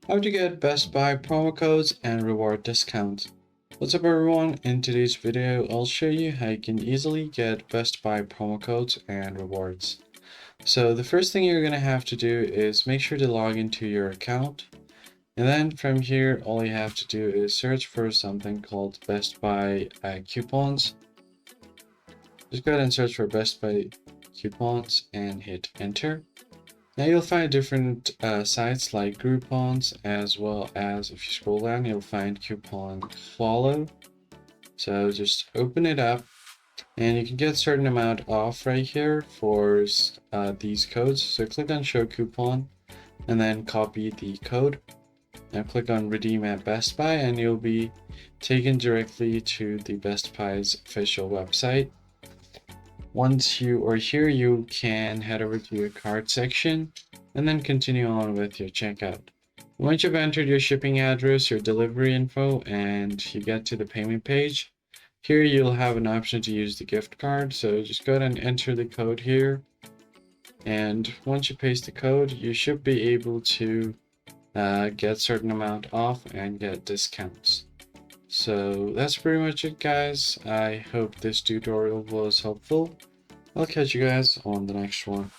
How to get Best Buy promo codes and reward discounts. What's up everyone, in today's video I'll show you how you can easily get Best Buy promo codes and rewards. So the first thing you're going to have to do is make sure to log into your account, and then from here all you have to do is search for something called Best Buy coupons. Just go ahead and search for Best Buy coupons and hit enter. Now you'll find different sites like Groupons, as well as if you scroll down, you'll find Coupon Follow. So just open it up and you can get a certain amount off right here for these codes. So click on Show Coupon and then copy the code. Now click on Redeem at Best Buy and you'll be taken directly to the Best Buy's official website. Once you are here, you can head over to your cart section and then continue on with your checkout. Once you've entered your shipping address, your delivery info, and you get to the payment page, here you'll have an option to use the gift card. So just go ahead and enter the code here. And once you paste the code, you should be able to get a certain amount off and get discounts. So that's pretty much it, guys. I hope this tutorial was helpful. I'll catch you guys on the next one.